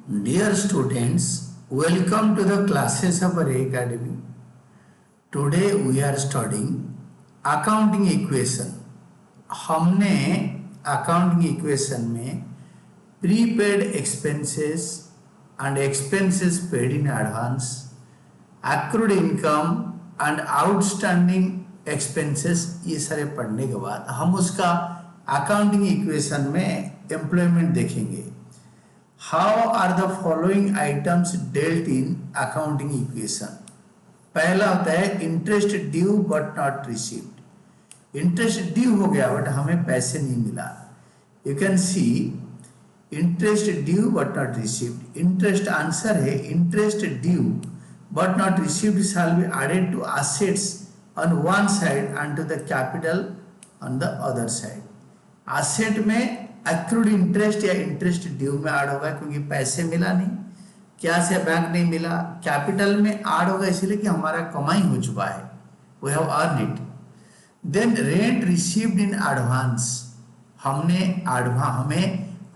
Dear students, welcome to the classes of Array Academy. Today we are studying accounting equation. हमने accounting equation में prepaid expenses and expenses paid in advance, accrued income and outstanding expenses ये सारे पढ़ने के बाद हम उसका accounting equation में employment देखेंगे. How are the following items dealt in accounting equation? पहला होता है interest due but not received. Interest due हो गया बट हमें पैसे नहीं मिला. You can see interest due but not received. Interest answer है interest due but not received shall be added to assets on one side and to the capital on the other side. Asset में accrued interest या interest due में add होगा क्योंकि पैसे मिला नहीं, क्या से बैंक नहीं मिला. कैपिटल में ऐड होगा इसलिए कि हमारा कमाई हो चुका है, we have earn it. Then rent received in advance, हमें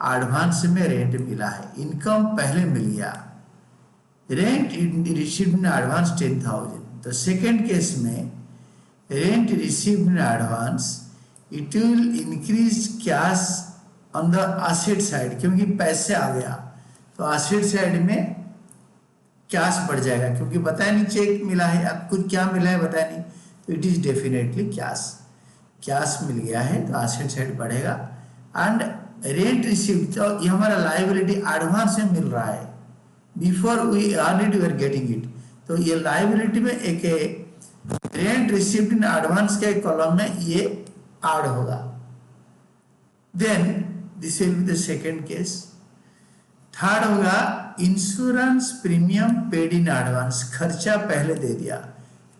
एडवांस में रेंट मिला है. इनकम पहले मिल गया. Rent received in advance 10,000. तो सेकेंड केस में rent received in advance it will increase cash on the asset side, क्योंकि पैसे आ गया तो एसेट साइड में कैश बढ़ जाएगा क्योंकि बताया नहीं चेक मिला है, अब कुछ क्या मिला है बताया नहीं, तो इट इज डेफिनेटली कैश मिल गया है तो एसेट साइड बढ़ेगा. एंड रेंट रिसीव्ड, तो ये हमारा लायबिलिटी एडवांस में मिल रहा है, before we earn it we are getting it. तो ये लायबिलिटी में एक रेंट रिसीव्ड इन एडवांस के कॉलम में ये ऐड होगा. Then this will be the second case. Third होगा insurance premium paid in advance. खर्चा पहले दे दिया,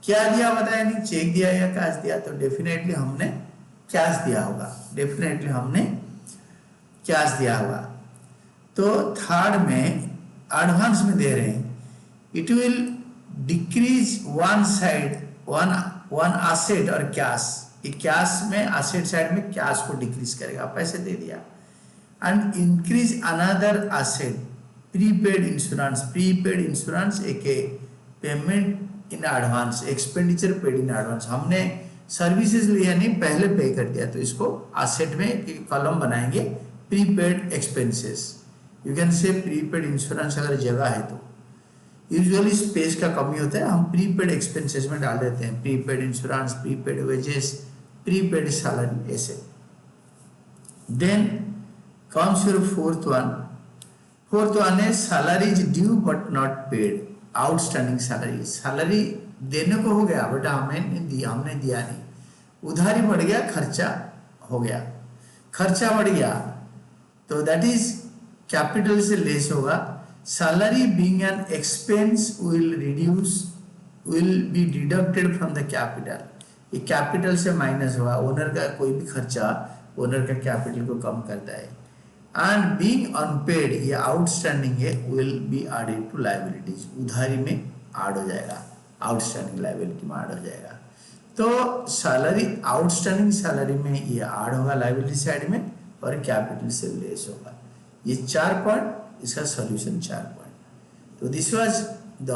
क्या दिया बताया नहीं, चेक दिया या कैश दिया, तो डेफिनेटली हमने कैश दिया होगा. तो थर्ड में एडवांस में दे रहे हैं, it will decrease one side one asset और कैश. कैश में एसेट साइड में कैश को डिक्रीज करेगा, पैसे दे दिया. And increase another asset prepaid insurance एक payment in advance, expenditure paid in advance. हमने सर्विसेज लिया नहीं, पहले पे कर दिया, तो इसको एसेट में एक कॉलम बनाएंगे prepaid expenses. You can say prepaid insurance अगर जगह है तो. यूजुअली स्पेस का कमी होता है, हम प्रीपेड एक्सपेंसेस में डाल देते हैं prepaid insurance, prepaid wages, prepaid salary ऐसे. Then comes your fourth one है salaries due but not paid. Outstanding salary देने को हो गया बट हमने दिया नहीं, उधारी बढ़ गया, खर्चा बढ़ गया, तो दैट इज कैपिटल से लेस होगा. Salary being an expense will be deducted from the capital. ये कैपिटल से माइनस होगा. ओनर का कोई भी खर्चा ओनर का कैपिटल को कम करता है. एंड बीइंग अनपेड, ये आउटस्टैंडिंग है, will be added to liabilities. उधारी में ऐड हो जाएगा, आउटस्टैंडिंग लायबिलिटी में ऐड हो जाएगा. तो सैलरी आउटस्टैंडिंग सैलरी में ये ऐड होगा लायबिलिटी साइड में और कैपिटल से लेस होगा. ये 4 पॉइंट, इसका सॉल्यूशन 4 पॉइंट. तो this was the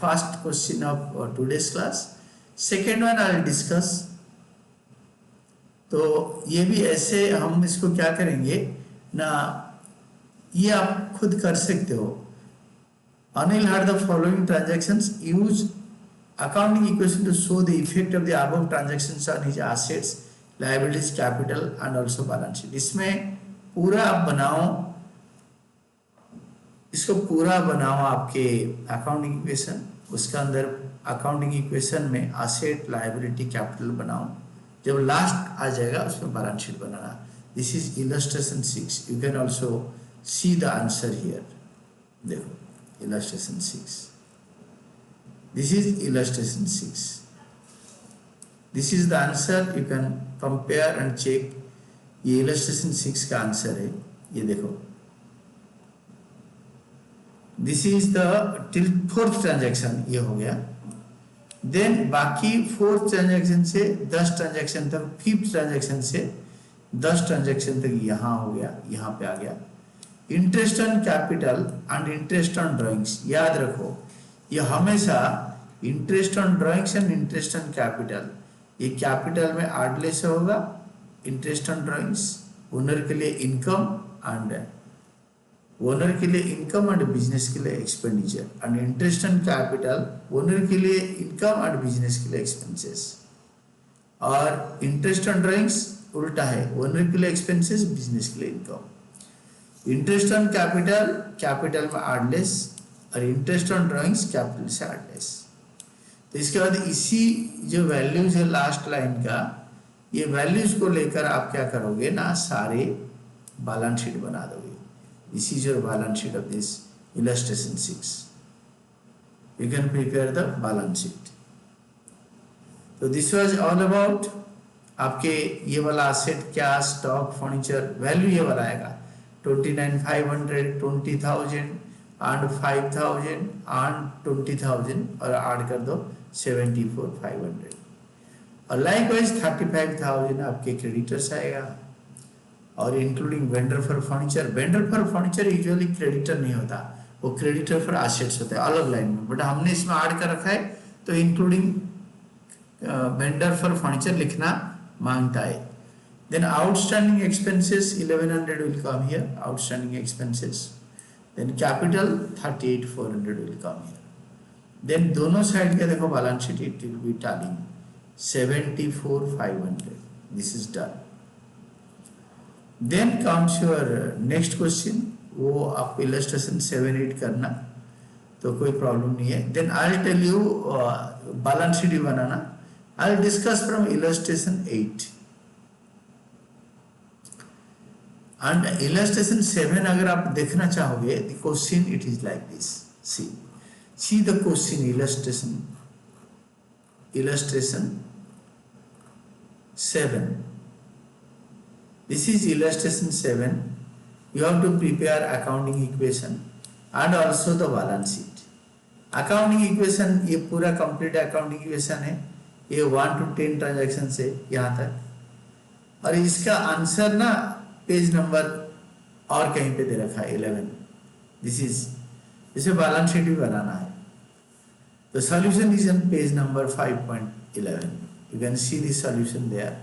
first question of today's class. Second one I will discuss. तो ये भी ऐसे हम इसको क्या करेंगे ना, ये आप खुद कर सकते हो. Anil had the following transactions, use accounting equation to show the effect of the above transactions on his assets, liabilities, capital and also balance sheet. इसमें पूरा आप बनाओ, इसको पूरा बनाओ आपके अकाउंटिंग इक्वेशन. उसके अंदर अकाउंटिंग इक्वेशन में एसेट, लायबिलिटी, कैपिटल बनाओ. जब लास्ट आ जाएगा उसमें बैलेंस शीट बनाना. This is illustration 6. You can also see the answer here. देखो illustration 6, this is illustration 6. This is the answer. You can compare and check. ये illustration 6 का आंसर है. ये देखो, this is the till 4th transaction, ये हो गया. Then बाकी 4th ट्रांजैक्शन से 10 ट्रांजैक्शन तक, 5th ट्रांजैक्शन से 10 ट्रांजैक्शन तक यहाँ हो गया, यहाँ पे आ गया. Interest on capital and interest on drawings, याद रखो ये हमेशा interest on drawings and interest on capital, ये कैपिटल में आडले से होगा, इंटरेस्ट ऑन ड्राइंग्स ओनर के लिए इनकम एंड ओनर के लिए इनकम एंड बिजनेस के लिए expenditure, and interest on capital owner के लिए इनकम एंड बिजनेस के लिए एक्सपेंसेस, और इंटरेस्ट ऑन ड्राइंग्स उल्टा है, ओनर के लिए एक्सपेंसेस बिजनेस के लिए income. Interest on capital capital में आडलेस और इंटरेस्ट ऑन ड्राइंग्स कैपिटल से आडलेस। तो इसके बाद इसी जो वैल्यूज है लास्ट लाइन का, ये वैल्यूज को लेकर आप क्या करोगे ना, सारे बैलेंस शीट बना दोगे। This is your balance sheet of this illustration 6. You can prepare the balance sheet. So this was all about आपके ये वाला asset क्या, stock, furniture, value ये वाला आएगा 29,500, 20,000 and 5,000 and 20,000 और ऐड कर दो 74,500, और likewise 35,000 आपके creditors आएगा, और including vendor for furniture. Vendor for furniture usually creditor नहीं होता, वो क्रेडिटर फॉर एसेट्स होता है अलग लाइन में, बट हमने इसमें ऐड कर रखा है तो इंक्लूडिंग वेंडर फॉर फर्नीचर लिखना मांगता है। Then outstanding expenses 1100 will come here, outstanding expenses. Then capital 38,400 will come here. Then दोनों साइड के देखो balance sheet, it will be tallying 74,500, this is done. Then comes your next question, वो आपको illustration 7-8 करना, तो कोई प्रॉब्लम नहीं है। Then I'll tell you balance sheet banana, I'll discuss from illustration 8 and illustration 7 अगर आप देखना चाहोगे, the question it is like this, see the question, illustration 7. This is illustration 7. You have to prepare accounting equation and also the balance sheet. Accounting equation ये पूरा complete accounting equation है, ये 1 to 10 transaction से यहाँ तक, और इसका answer ना पेज नंबर और कहीं पे दे रखा है 11. This is, इसे बैलेंस शीट भी बनाना है, तो solution is on page number 5.11. You can see the solution there.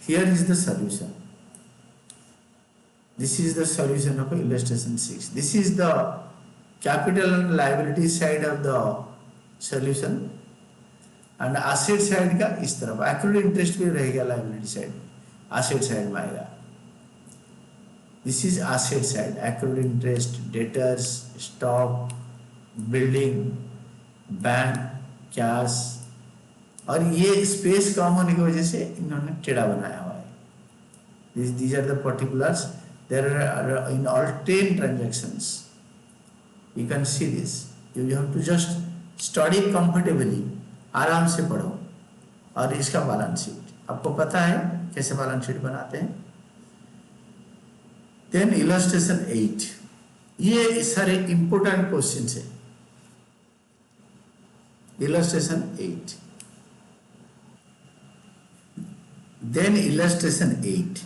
Here is the solution. This is the solution of illustration 6. This is the capital and liability side of the solution, and asset side का इस तरफ accrued interest भी रहेगा liability side, asset side में आएगा। This is asset side, accrued interest, debtors, stock, building, bank, cash, और ये space कम होने की वजह से इन्होंने टेढ़ा बनाया हुआ है। These are the particulars. There are in all 10 transactions. You can see this. You have to just study comfortably. आराम से पढ़ो, और इसका बैलेंस शीट आपको पता है कैसे बैलेंस शीट बनाते हैं। Then illustration 8. ये सारे important questions है। Illustration 8. Then illustration 8.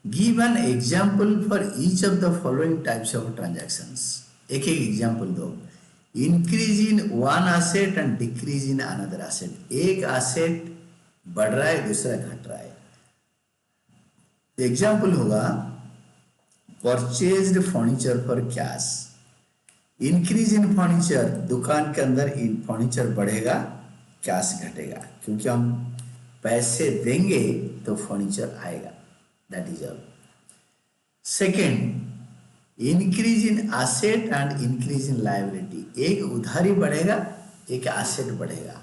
Give an example for each of the following types of transactions. एक एक एग्जाम्पल दो। Increase in one asset and decrease in another asset. एक asset बढ़ रहा है, दूसरा घट रहा है। एग्जाम्पल होगा purchased furniture for cash. Increase in furniture, दुकान के अंदर इन फर्नीचर बढ़ेगा, कैश घटेगा, क्योंकि हम पैसे देंगे तो फर्नीचर आएगा, that is all. Second, increase in asset and increase in liability. एक उधारी बढ़ेगा, एक एसेट बढ़ेगा।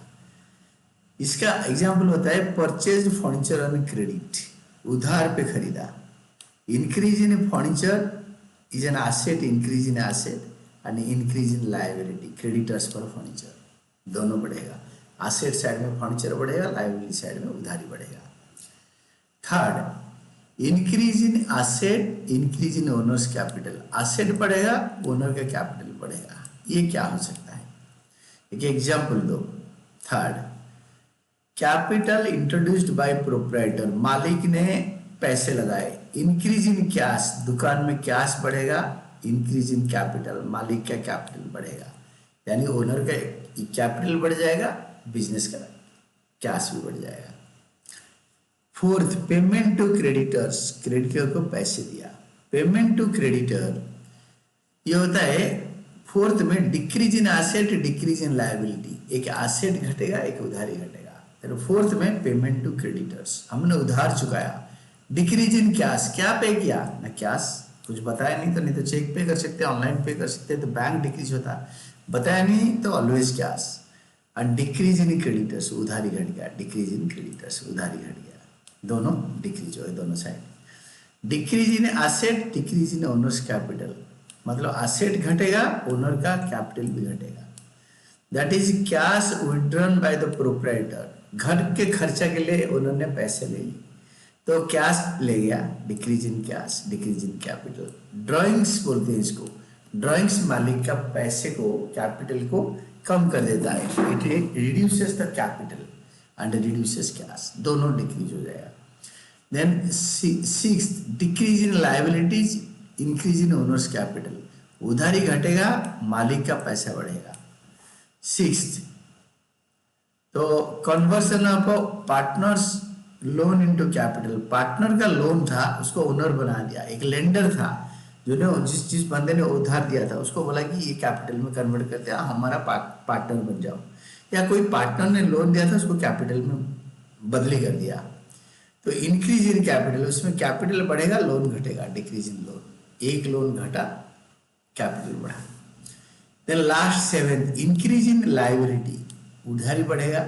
इसका एग्जाम्पल होता है परचेज फर्नीचर ऑन क्रेडिट, उधार पे खरीदा। Increase in furniture is an asset, increase in asset, and increase in liability, creditors for furniture, दोनों बढ़ेगा। एसेट साइड में फर्नीचर बढ़ेगा, लायबिलिटी साइड में उधारी बढ़ेगा। Third, increase in asset, increase in owners capital. Asset बढ़ेगा, ओनर का capital बढ़ेगा। ये क्या हो सकता है, एक एग्जाम्पल दो। Third, capital introduced by proprietor, मालिक ने पैसे लगाए, इंक्रीज इन कैश, दुकान में कैश बढ़ेगा, इंक्रीज इन कैपिटल, मालिक का कैपिटल बढ़ेगा, यानी ओनर का कैपिटल बढ़ जाएगा, बिजनेस का कैश भी बढ़ जाएगा। Fourth, payment to creditors, creditor को पैसे दिया, पेमेंट टू क्रेडिटर ये होता है। फोर्थ में decrease in asset, decrease in liability, एक एसेट घटेगा, एक उधारी घटेगा। तो फोर्थ में पेमेंट टू क्रेडिटर्स, हमने उधार चुकाया। डिक्रीज इन कैश, क्या पे किया ना, कैश कुछ बताया नहीं तो चेक पे कर सकते हैं, ऑनलाइन पे कर सकते हैं, तो बैंक डिक्रीज होता, बताया नहीं तो ऑलवेज कैश। और डिक्रीज इन क्रेडिटर्स, उधारी घट गया, डिक्रीज इन क्रेडिटर्स, उधारी घट गया, दोनों डिक्रीज हो गए दोनों side. Decrease in asset, decrease in owners capital, मतलब एसेट घटेगा, ओनर का कैपिटल भी घटेगा। That is cash withdrawn by the proprietor, घर के खर्चा के लिए ओनर ने पैसे ले लिए तो कैश ले गया, decrease in cash, decrease in capital. Drawings बोलते हैं इसको, ड्राइंग्स मालिक का पैसे को, कैपिटल को कम कर देता है, it reduces the capital and reduces cash, दोनों डिक्रीज हो जाएगा। Then sixth, decrease in liabilities, increase in owners capital, उधारी घटेगा, मालिक का पैसा बढ़ेगा। सिक्स्थ, तो conversion of partners loan into capital, partner का लोन था उसको ओनर बना दिया। एक लेंडर था जो ने जिस बंदे ने उधार दिया था उसको बोला कि ये कैपिटल में कन्वर्ट करते हैं, हमारा पार्टनर बन जाओ। या कोई पार्टनर ने लोन दिया था उसको कैपिटल में बदली कर दिया, तो इंक्रीज इन कैपिटल, उसमें कैपिटल बढ़ेगा, लोन घटेगा, डिक्रीज इन लोन, एक लोन घटा, कैपिटल बढ़ा। Then last seven, increase in liability, उधारी बढ़ेगा,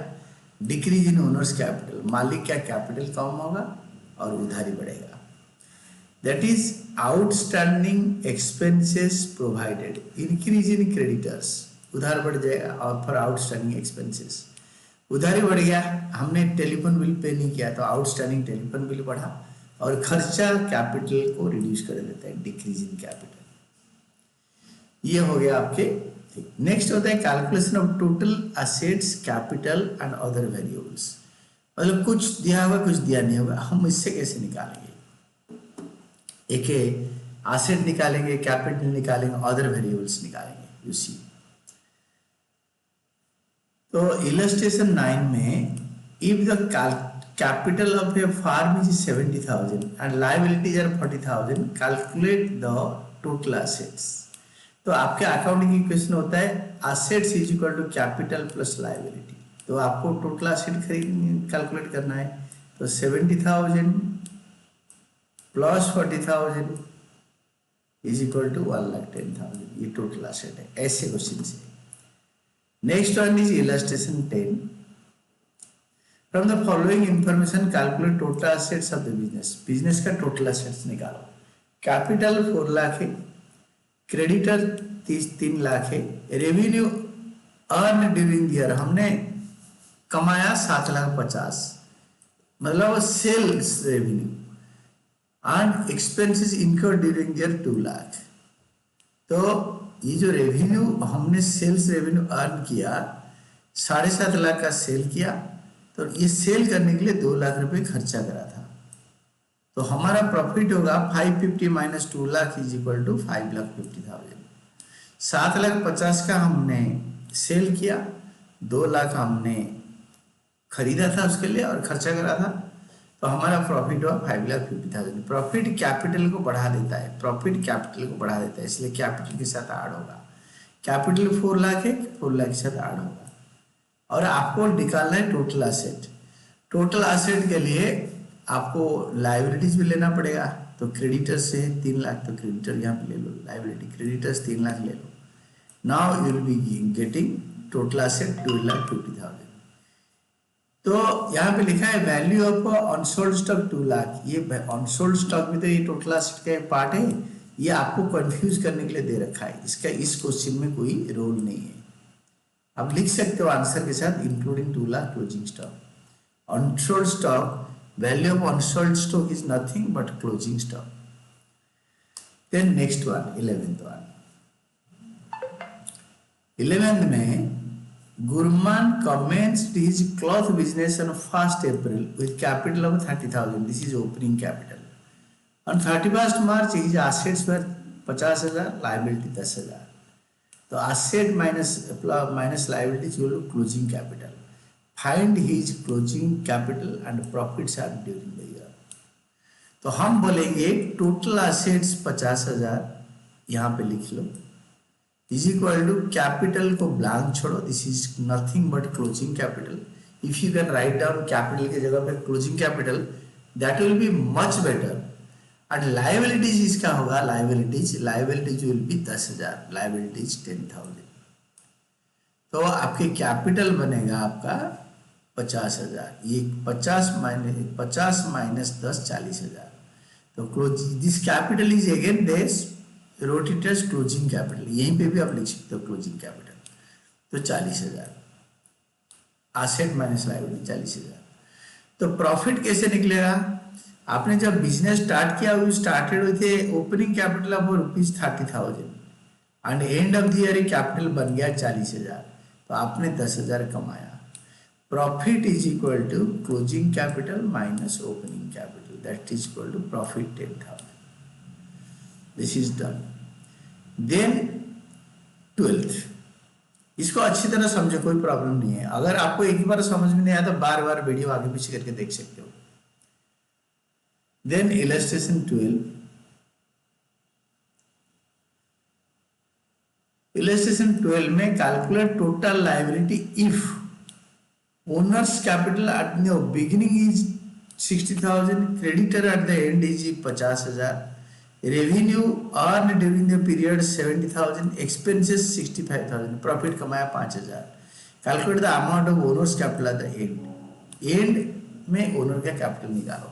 डिक्रीज इन ओनर्स कैपिटल, मालिक का कैपिटल कम होगा और उधारी बढ़ेगा। That is outstanding expenses provided, increase in creditors, उधार बढ़ जाएगा, और फॉर आउटस्टैंडिंग एक्सपेंसेस, उधारी बढ़ गया, हमने टेलीफोन बिल पे नहीं किया तो आउटस्टैंडिंग टेलीफोन बिल बढ़ा, और खर्चा कैपिटल को रिड्यूस कर देता है, डिक्रीज इन कैपिटल। ये हो गया आपके। नेक्स्ट होता है calculation of total assets, capital and other variables, मतलब कुछ दिया होगा कुछ दिया नहीं होगा, हम इससे कैसे निकालेंगे, एक एसेट निकालेंगे, कैपिटल निकालेंगे, अदर वेरिएबल्स निकालेंगे, यू सी। तो इलस्ट्रेशन 9 में, if the capital of a farm is 70,000 and liabilities are 40,000, calculate the total assets। तो आपके अकाउंटिंग इक्वेशन होता है assets is equal to capital plus liability, तो आपको टोटल एसेट कैलकुलेट करना है, तो 70,000 प्लस 40,000 इज इक्वल टू 1,10,000, ये टोटल एसेट है, ऐसे क्वेश्चन से। Next one is illustration 10, from the following information calculate total assets of the business, business का टोटल एसेट्स निकालो। कैपिटल 4 लाख है, क्रेडिटर 3 लाख है, revenue earn during the year, हमने कमाया 7,50,000, मतलब sales revenue, and expenses incurred during the year 2 lakh. तो ये जो रेवेन्यू हमने सेल्स रेवेन्यू अर्न किया, 7.5 लाख का सेल किया, तो ये सेल करने के लिए 2 लाख रुपए खर्चा करा था, तो हमारा प्रॉफिट होगा 550 minus 2 lakh is equal to 5,50,000। 7,50,000 का हमने सेल किया, 2 लाख हमने खरीदा था उसके लिए और खर्चा करा था, तो हमारा प्रॉफिट हुआ 5,50,000। प्रॉफिट कैपिटल को बढ़ा देता है, प्रॉफिट कैपिटल को बढ़ा देता है, इसलिए कैपिटल के साथ ऐड होगा। कैपिटल 4 लाख है, 4 लाख के साथ ऐड होगा। और आपको निकालना है टोटल एसेट। टोटल एसेट के लिए आपको लायबिलिटीज भी लेना पड़ेगा, तो क्रेडिटर से 3 लाख, तो क्रेडिटर यहाँ पे ले लो, लायबिलिटी क्रेडिटर्स 3 लाख ले लो। Now you will be getting total asset 2,50,000। तो यहाँ पे लिखा है value of unsold stock 2 lakh, ये अनसोल्ड स्टॉक भी तो ये टोटल एसेट का पार्ट है, ये आपको कंफ्यूज करने के लिए दे रखा है, इसका इस क्वेश्चन में कोई रोल नहीं है। आप लिख सकते हो आंसर के साथ including 2 lakh closing stock. Unsold stock, value of unsold stock is nothing but closing stock. Then next one, 11th one. 11th में Gurman commenced his cloth business on 1st April with capital of 30,000. This is opening capital. On 31st March his assets were 50,000, liability 10,000. तो asset minus liability is equal to closing capital. Find his closing capital and profits are during the year. तो हम बोलेंगे total assets 50,000 यहाँ पे लिख लो, is equal to capital को blank छोड़ो, this is nothing but closing capital. If you can write down capital की जगह पे closing capital, that will be much better. And liabilities इसका होगा, लाइबिलिटीज विल बी 10,000, लाइबिलिटीज 10,000. तो आपके कैपिटल बनेगा आपका 50,000. ये 50 माइनस 10 40,000. तो this capital is again this wrote it as closing capital. यहीं पे भी आप लिख सकते हो क्लोजिंग कैपिटल. तो 40,000 एसेट माइनस लायबिलिटी 40,000. तो प्रॉफिट कैसे निकलेगा? आपने जब बिजनेस स्टार्ट किया, we started with a opening capital of ₹30,000 and end of the year capital बन गया 40,000. तो आपने 10,000 कमाया. Profit is equal to closing capital minus opening capital, that is equal to profit 10,000. This is done. Then 12th, इसको अच्छी तरह समझो, कोई प्रॉब्लम नहीं है. अगर आपको एक बार समझ में नहीं आया तो बार बार वीडियो आगे पीछे करके देख सकते हो. देन इलस्ट्रेशन 12, इलस्ट्रेशन 12 में calculate total liability if owners capital at the beginning is 60,000, creditor eight the and is 50,000, revenue earn during the period 70,000, expenses 65,000, profit कमाया 5,000. Calculate the amount of owners capital at the end. And में owner का capital निकालो.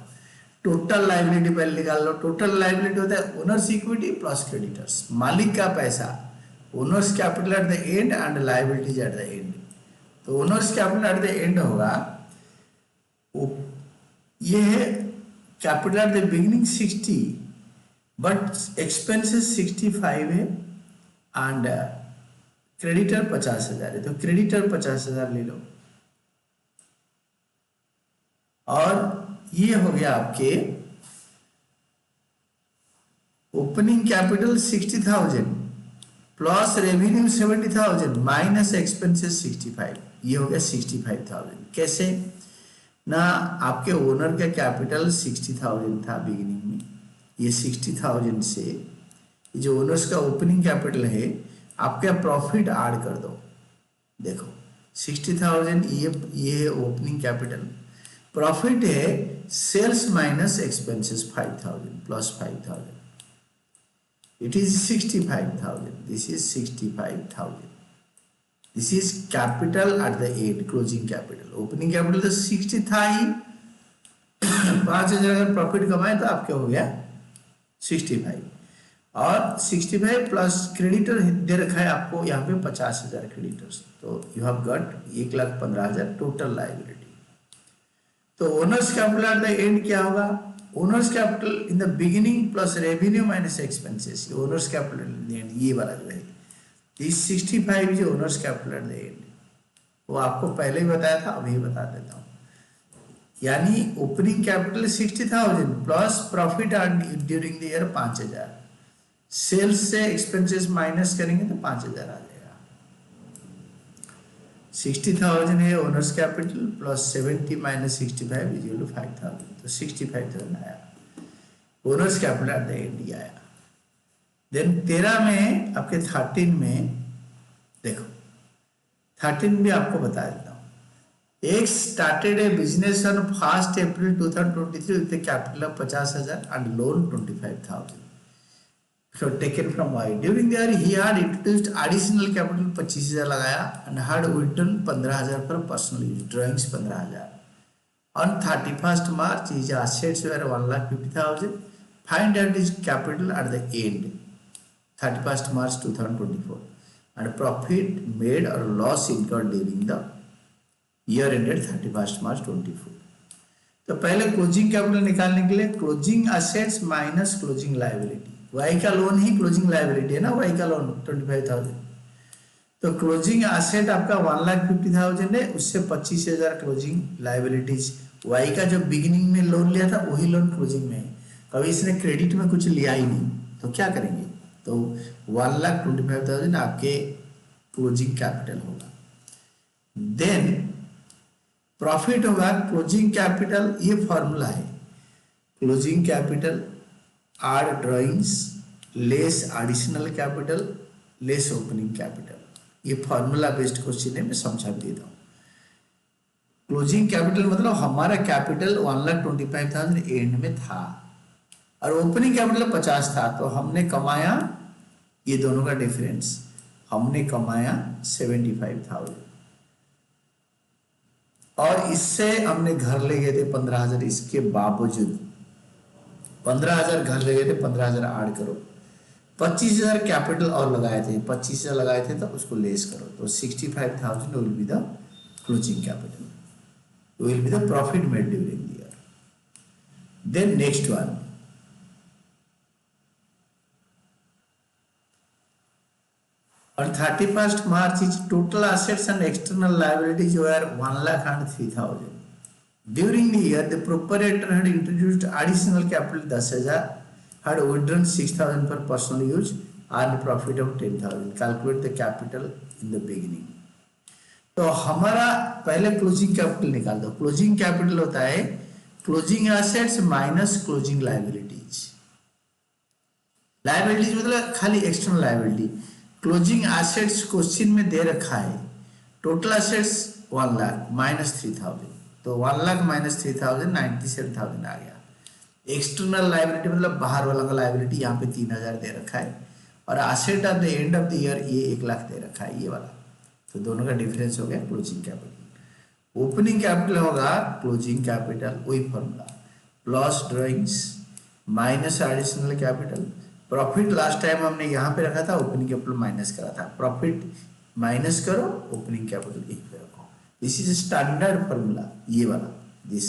Total liability पहले निकाल लो. Total liability होता है owners equity plus creditors, मालिक का पैसा, owners capital at the end and liabilities at the end. तो owners capital at the end होगा, ये है capital at the beginning 60 but expenses 65 है एंड क्रेडिटर 50,000 है. तो क्रेडिटर 50,000 ले लो. और ये हो गया आपके opening capital 60,000 plus revenue 70,000 minus expenses 65, ये हो गया 65,000. कैसे ना, आपके ओनर का कैपिटल 60,000 था बिगिनिंग में, ये 60,000 से जो ओनर्स का ओपनिंग कैपिटल है आपका प्रॉफिट ऐड कर दो. देखो 60,000 ये ओपनिंग कैपिटल, प्रॉफिट है sales minus expenses 5,000 plus 5,000, it is 65,000. This is 65,000. This is capital at the end, closing capital. Opening capital तो 60 था ही, 5,000 अगर प्रॉफिट कमाए तो आपके हो गया 65, और 65 प्लस क्रेडिटर दे रखा है आपको यहाँ पे 50,000 क्रेडिटर्स. तो you have got 1,15,000 total liability. तो owners capital at the end क्या होगा? Owners capital in the beginning plus revenue minus expenses, ये owners capital in the end, ये वाला जो है दिस 65 जो owners capital at the end, वो आपको पहले ही बताया था, अभी बता देता हूँ. यानी opening capital 60,000 plus profit during the year 5,000, sales से एक्सपेंसेस माइनस करेंगे तो 5,000 आ जाएगा. 60,000 है owners capital plus 70 minus 65 is equal to 5,000. तो 65,000 आया owners capital at the end ही आया. देन 13 में आपके 13 में देखो, 13 भी आपको बता देता हूँ. X started a business on 1st April 2023 with a capital of 50,000 and loan 25,000. So taken from Y. During the year he had introduced additional capital 25,000 लगाया and had written 15,000 for personal use, drawings 15,000. On 31st March his assets were 1,50,000. Find out his capital at the end, 31st March 2024, and profit made or loss incurred during the year ended 31st March 24. तो पहले closing capital निकालने के लिए closing assets minus closing liability, Y का loan ही closing liability है ना, Y का लोन 25,000. तो क्लोजिंग एसेट आपका 1,50,000 है, उससे 25,000 क्लोजिंग लायबिलिटीज, वाई का जो बिगिनिंग में लोन लिया था वही लोन क्लोजिंग में है. कभी इसने क्रेडिट में कुछ लिया ही नहीं, तो क्या करेंगे? तो 1,25,000 आपके क्लोजिंग कैपिटल होगा। देन प्रॉफिट होगा क्लोजिंग कैपिटल, ये फॉर्मूला है, closing capital R drawings less additional capital less opening capital. ये फॉर्मूला बेस्ड क्वेश्चन है, मैं समझा देता हूँ। क्लोजिंग कैपिटल मतलब हमारा कैपिटल 1,25,000 एंड में था और ओपनिंग कैपिटल 50 था, तो हमने कमाया, ये दोनों का डिफरेंस, हमने कमाया 75,000 और इससे हमने घर ले गए थे 15,000। इसके बावजूद 15,000 घर ले गए थे, 15,000 ऐड करो, 25,000 कैपिटल और लगाए थे, 25,000 लगाए थे, तो उसको लेस करो, तो 65,000 will be the closing capital, will be the profit made during the year. Then next one, on 31st March its total assets and external liabilities were 1,03,000. During the year the proprietor had introduced additional capital 10,000, had withdrawn 6,000 for personal use, earned profit of 10,000. Calculate the capital in the beginning. तो हमारा पहले closing capital निकाल दो। Closing capital होता है closing assets minus closing liabilities. Liabilities मतलब खाली external liability. Closing assets question में दे रखा है टोटल एसेट्स 1 लाख माइनस 3,000, तो 1 लाख माइनस 3,000 97,000 आ गया। एक्सटर्नल लायबिलिटी मतलब बाहर वाला का लायबिलिटी, यहाँ पे 3,000 दे रखा है और asset eight the end of the year ये 1 लाख दे रखा है, ये वाला, तो दोनों का डिफरेंस हो गया क्लोजिंग कैपिटल। ओपनिंग कैपिटल होगा क्लोजिंग कैपिटल, वही formula, plus drawings minus additional capital. Profit last time हमने यहाँ पे रखा था, ओपनिंग कैपिटल माइनस करा था, प्रॉफिट माइनस करो, ओपनिंग कैपिटल एक पे रखो। दिस इज स्टैंडर्ड फॉर्मूला, ये वाला, दिस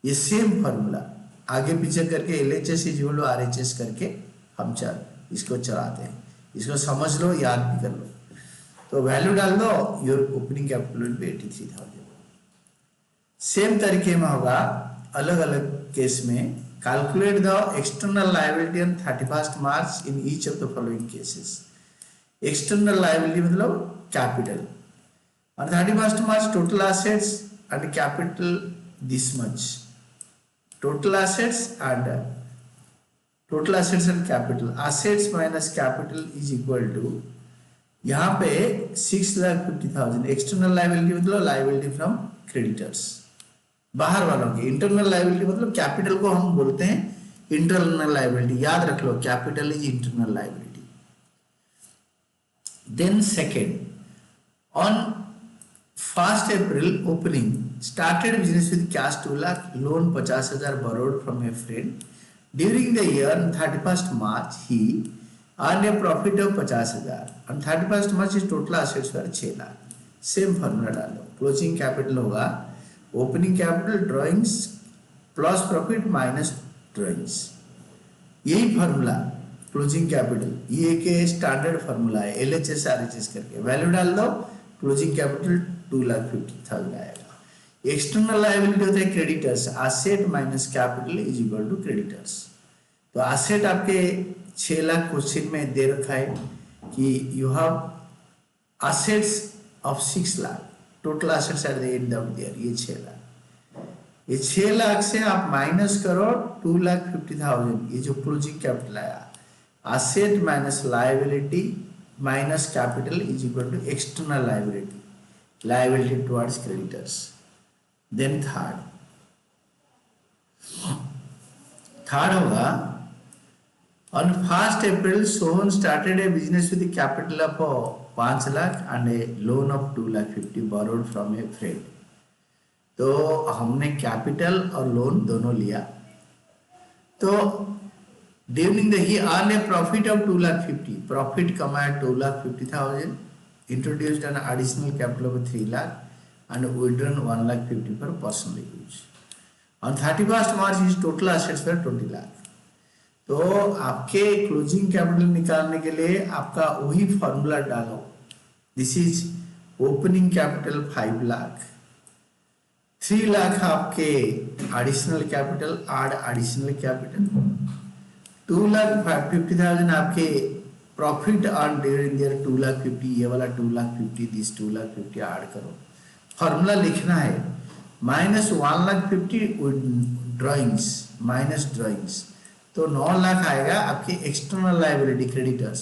ये सेम फॉर्मूला आगे पीछे करके LHS is equal to RHS करके हम इसको चलाते हैं। इसको समझ लो, याद भी कर लो, तो वैल्यू डाल दो, your opening capital will be 83,000। Same तरीके में होगा अलग अलग केस में। Calculate the external liability on 31st March in each of the following cases. External liability मतलब capital on 31st March, total assets and capital this much, total assets and capital, assets minus capital is equal to, यहाँ पे 6,50,000 external liability मतलब liability from creditors, बाहर वालों की। Internal liability मतलब capital को हम बोलते हैं इंटरनल लायबिलिटी, याद रख लो, capital is internal liability. Then second, on 1st April opening started business with cash 2 lakh, loan 50,000 borrowed from a friend. During the year 31st March he earned a profit of 50,000 and 31st March his total assets were 6 lakh. Same formula डालो, closing capital होगा opening capital drawings plus profit minus drawings, यही formula closing capital, ये के standard formula है, LHS RHS करके value डाल दो, closing capital 2,50,000 आएगा। एक्सटर्नल लायबिलिटी होता है creditors, asset minus capital is equal to creditors. तो एसेट आपके 6 लाख क्वेश्चन में दे रखा है कि you have assets of 6 lakh, total assets at the end of the year ये 6 लाख, ये 6 लाख से आप माइनस करो 2,50,000, ये जो क्लोजिंग कैपिटल आया, asset minus liability minus capital is equal to external liability, liability towards creditors. Then third होगा on 1st April Sohan started a business with a capital of 5 lakh and a loan of 2,50,000 borrowed from a friend। तो हमने capital और loan दोनों लिया, तो during the he earn a profit of 2,50,000, profit कमाया 2,50,000, introduced an additional capital of 3 lakh and withdrawn 1,50,000 for personal use. On 31st March his total assets were 20 lakh. तो आपके closing capital निकालने के लिए आपका वही फॉर्मूला डालो, this is opening capital 5 lakh, 3 lakh आपके additional capital, add additional capital, 2,50,000 आपके प्रॉफिट अर्न ड्यूरिंग ईयर 2,50,000, ये वाला 2,50,000, दिस 2,50,000 ऐड करो, फॉर्मूला लिखना है माइनस 1,50,000 ड्राइंग्स माइनस ड्राइंग्स, तो 9 लाख आएगा आपके एक्सटर्नल लाइबिलिटी क्रेडिटर्स।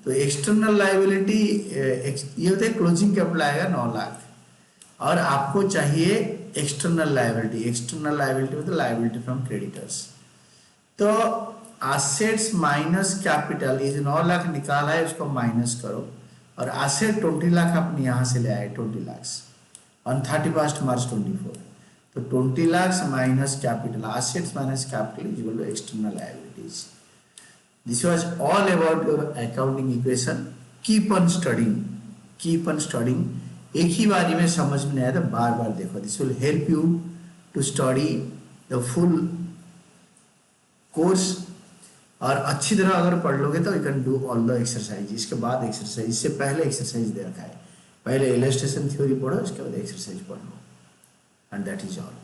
तो एक्सटर्नल लाइबिलिटी ये होता है क्लोजिंग कैपिटल आएगा 9 लाख, और आपको चाहिए एक्सटर्नल लाइबिलिटी मतलब लाइबिलिटी फ्रॉम क्रेडिटर्स। तो एसेट्स माइनस कैपिटल, ये जो 9 लाख निकाला है उसको माइनस करो, और एसेट 20 लाख अपने यहाँ से ले आए 20 लाख ऑन 31 मार्च 24। तो 20 lakh minus capital, assets minus capital is equal to external liabilities. This was all about your accounting equation. Keep on studying. एक ही बारी में समझ में नहीं आया तो बार बार देखो। This will help you to study the full course, और अच्छी तरह अगर पढ़ लोगे तो you can do all the exercise. इसके बाद एक्सरसाइज, इससे पहले एक्सरसाइज दे रखा है, पहले इलस्ट्रेशन थ्योरी पढ़ो, इसके बाद एक्सरसाइज पढ़ लो, एंड दैट इज ऑल।